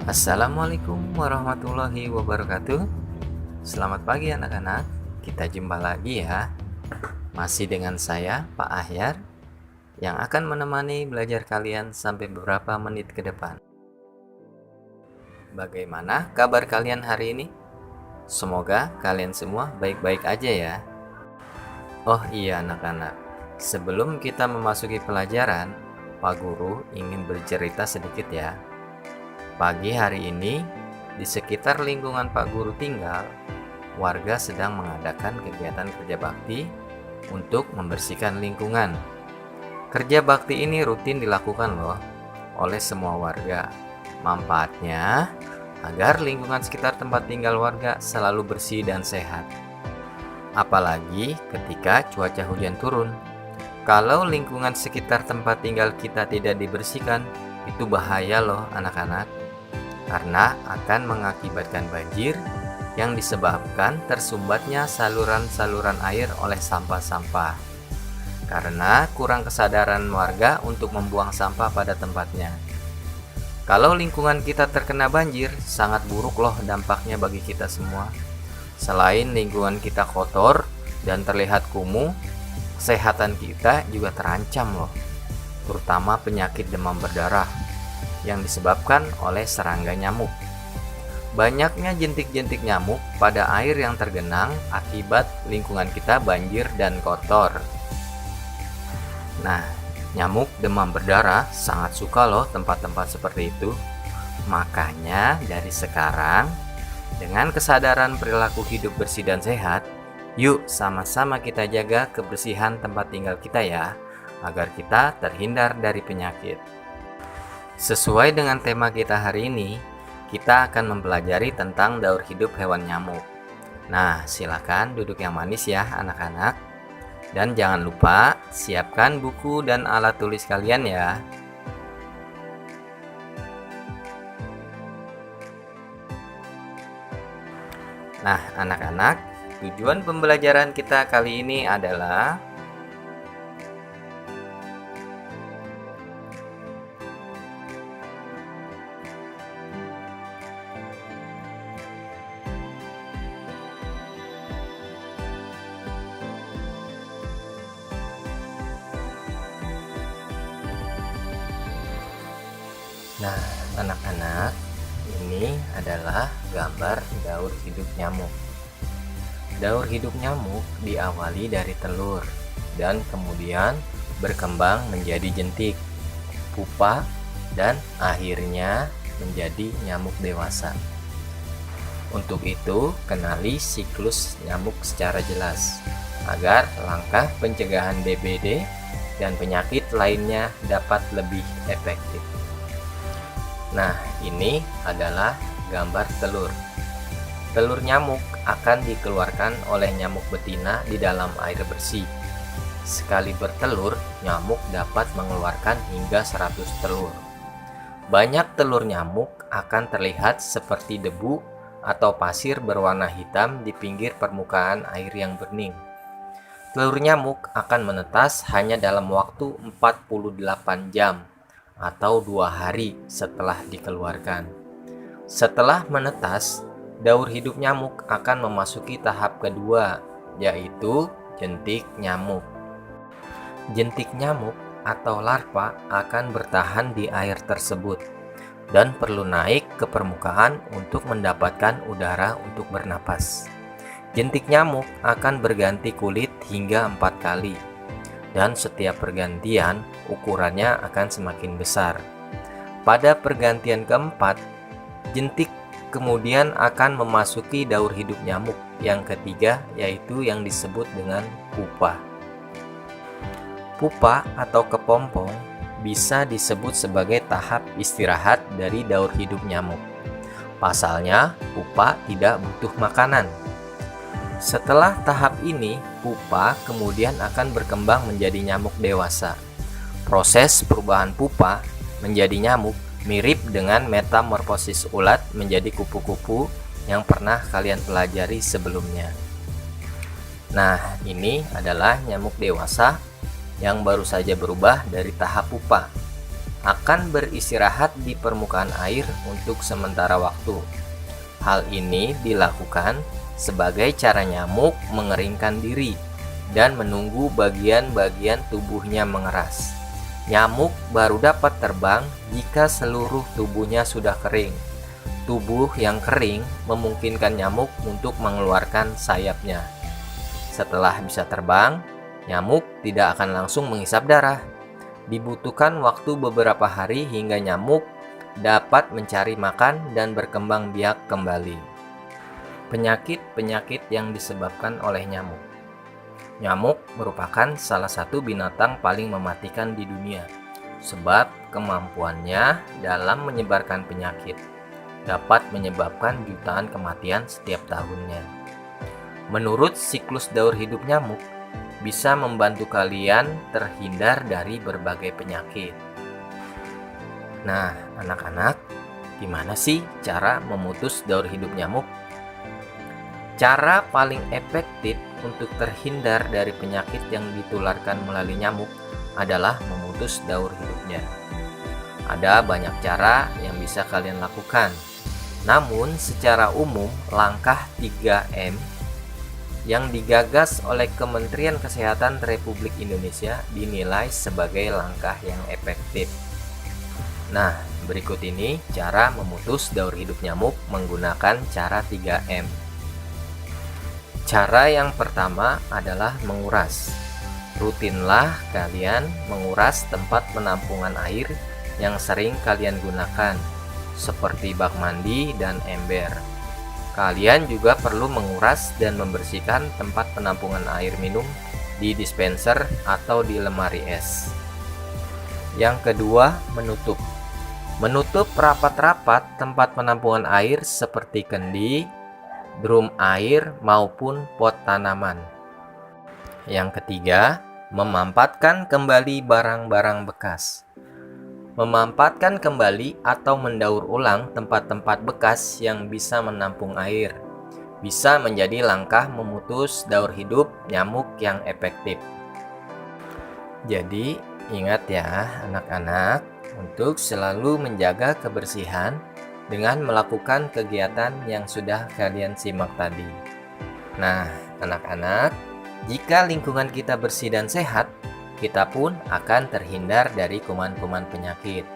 Assalamualaikum warahmatullahi wabarakatuh. Selamat pagi anak-anak. Kita jumpa lagi ya. Masih dengan saya, Pak Ahyar, yang akan menemani belajar kalian sampai beberapa menit ke depan. Bagaimana kabar kalian hari ini? Semoga kalian semua baik-baik aja ya. Oh iya anak-anak, sebelum kita memasuki pelajaran, Pak Guru ingin bercerita sedikit ya. Pagi hari ini, di sekitar lingkungan Pak Guru tinggal, warga sedang mengadakan kegiatan kerja bakti untuk membersihkan lingkungan. Kerja bakti ini rutin dilakukan loh oleh semua warga. Manfaatnya agar lingkungan sekitar tempat tinggal warga selalu bersih dan sehat. Apalagi ketika cuaca hujan turun. Kalau lingkungan sekitar tempat tinggal kita tidak dibersihkan, itu bahaya loh anak-anak. Karena akan mengakibatkan banjir yang disebabkan tersumbatnya saluran-saluran air oleh sampah-sampah. Karena kurang kesadaran warga untuk membuang sampah pada tempatnya. Kalau lingkungan kita terkena banjir, sangat buruk loh dampaknya bagi kita semua. Selain lingkungan kita kotor dan terlihat kumuh, kesehatan kita juga terancam loh. Terutama penyakit demam berdarah yang disebabkan oleh serangga nyamuk. Banyaknya jentik-jentik nyamuk pada air yang tergenang akibat lingkungan kita banjir dan kotor. Nah, nyamuk demam berdarah sangat suka loh tempat-tempat seperti itu. Makanya dari sekarang, dengan kesadaran perilaku hidup bersih dan sehat, yuk sama-sama kita jaga kebersihan tempat tinggal kita ya, agar kita terhindar dari penyakit. Sesuai dengan tema kita hari ini, kita akan mempelajari tentang daur hidup hewan nyamuk. Nah, silakan duduk yang manis ya anak-anak. Dan jangan lupa siapkan buku dan alat tulis kalian ya. Nah, anak-anak, tujuan pembelajaran kita kali ini adalah Nah, anak-anak, ini adalah gambar daur hidup nyamuk. Daur hidup nyamuk diawali dari telur dan kemudian berkembang menjadi jentik, pupa, dan akhirnya menjadi nyamuk dewasa. Untuk itu, kenali siklus nyamuk secara jelas agar langkah pencegahan DBD dan penyakit lainnya dapat lebih efektif. Nah, ini adalah gambar telur. Telur nyamuk akan dikeluarkan oleh nyamuk betina di dalam air bersih. Sekali bertelur, nyamuk dapat mengeluarkan hingga 100 telur. Banyak telur nyamuk akan terlihat seperti debu atau pasir berwarna hitam di pinggir permukaan air yang bening. Telur nyamuk akan menetas hanya dalam waktu 48 jam atau 2 hari setelah dikeluarkan. Setelah menetas, daur hidup nyamuk akan memasuki tahap kedua, yaitu jentik nyamuk. Jentik nyamuk atau larva akan bertahan di air tersebut dan perlu naik ke permukaan untuk mendapatkan udara untuk bernapas. Jentik nyamuk akan berganti kulit hingga 4 kali. Dan setiap pergantian ukurannya akan semakin besar. Pada pergantian keempat, jentik kemudian akan memasuki daur hidup nyamuk yang ketiga, yaitu yang disebut dengan pupa. Pupa atau kepompong bisa disebut sebagai tahap istirahat dari daur hidup nyamuk. Pasalnya, pupa tidak butuh makanan. Setelah tahap ini, pupa kemudian akan berkembang menjadi nyamuk dewasa. Proses perubahan pupa menjadi nyamuk mirip dengan metamorfosis ulat menjadi kupu-kupu yang pernah kalian pelajari sebelumnya. Nah, ini adalah nyamuk dewasa yang baru saja berubah dari tahap pupa. akan beristirahat di permukaan air untuk sementara waktu. Hal ini dilakukan sebagai cara nyamuk mengeringkan diri dan menunggu bagian-bagian tubuhnya mengeras. Nyamuk baru dapat terbang jika seluruh tubuhnya sudah kering. Tubuh yang kering memungkinkan nyamuk untuk mengeluarkan sayapnya. Setelah bisa terbang, nyamuk tidak akan langsung menghisap darah. Dibutuhkan waktu beberapa hari hingga nyamuk dapat mencari makan dan berkembang biak kembali. Penyakit-penyakit yang disebabkan oleh nyamuk. Nyamuk merupakan salah satu binatang paling mematikan di dunia, sebab kemampuannya dalam menyebarkan penyakit dapat menyebabkan jutaan kematian setiap tahunnya. Menurut siklus daur hidup nyamuk, bisa membantu kalian terhindar dari berbagai penyakit. Nah, anak-anak, gimana sih cara memutus daur hidup nyamuk? Cara paling efektif untuk terhindar dari penyakit yang ditularkan melalui nyamuk adalah memutus daur hidupnya. Ada banyak cara yang bisa kalian lakukan. Namun, secara umum, langkah 3M yang digagas oleh Kementerian Kesehatan Republik Indonesia dinilai sebagai langkah yang efektif. Nah, berikut ini cara memutus daur hidup nyamuk menggunakan cara 3M. Cara yang pertama adalah menguras. Rutinlah kalian menguras tempat penampungan air yang sering kalian gunakan, seperti bak mandi dan ember. Kalian juga perlu menguras dan membersihkan tempat penampungan air minum di dispenser atau di lemari es. Yang kedua, menutup. Menutup rapat-rapat tempat penampungan air seperti kendi, drum air, maupun pot tanaman. Yang ketiga, memampatkan kembali barang-barang bekas. Memampatkan kembali atau mendaur ulang tempat-tempat bekas yang bisa menampung air bisa menjadi langkah memutus daur hidup nyamuk yang efektif. Jadi, ingat ya anak-anak, untuk selalu menjaga kebersihan dengan melakukan kegiatan yang sudah kalian simak tadi. Nah, anak-anak, jika lingkungan kita bersih dan sehat, kita pun akan terhindar dari kuman-kuman penyakit.